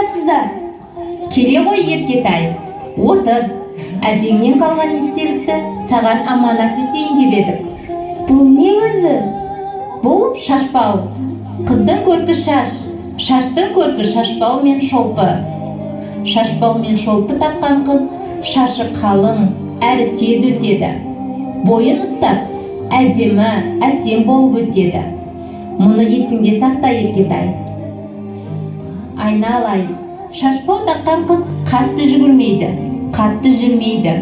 жатсыздар? Келе ғой Еркетай, отыр. Әжеңнен қалған естелікті саған аманат етейін деп едік. Бұл не өзі? Бұл шашпау. Қыздың көркі шаш, шаштың көркі шашпау мен шолпы. Шашпау мен шолпы таққан қыз шашы қалың, әрі тез өседі. Бойын ұстап, әдемі, әсем болып өседі. Мұны есіңде сақта, Еркетай. Айналай, шашпау таққан қыз қатты жүгірмейді, қатты жүрмейді.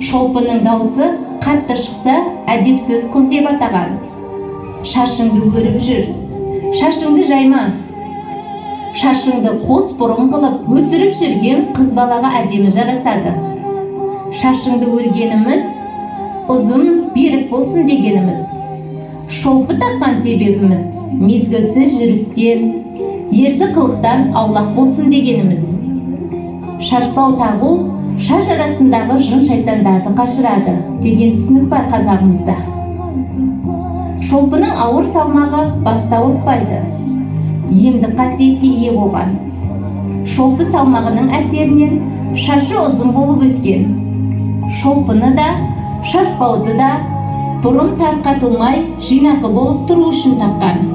Шолпының дауысы қатты шықса, әдепсіз қыз деп атаған. Шашыңды өріп жүр, шашыңды жайма. Шашыңды қос бұрым қылып өсіріп жүрген қыз балаға әдемі жарасады. Шашыңды өргеніміз ұзын, берік болсын дегеніміз. Шолпы таққан себебіміз мезгілсіз жүрістен, ерсі қылықтан аулақ болсын дегеніміз. Шашпау тағу шаш арасындағы жын шайтандарды қашырады деген түсінік бар қазағымызда. Шолпының ауыр салмағы басты ауыртпайды, емдік қасиетке ие болған. Шолпы салмағының әсерінен шашы ұзын болып өскен. Шолпыны да, шашпауды да бұрым тарқатылмай жинақы болып тұру үшін таққан.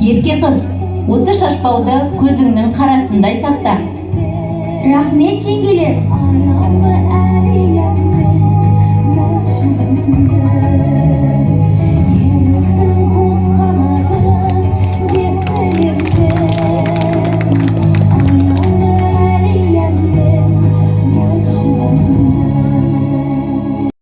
Ерке қыз, осы шашпауды көзіңнің қарасындай сақта. Рахмет, жеңгелер.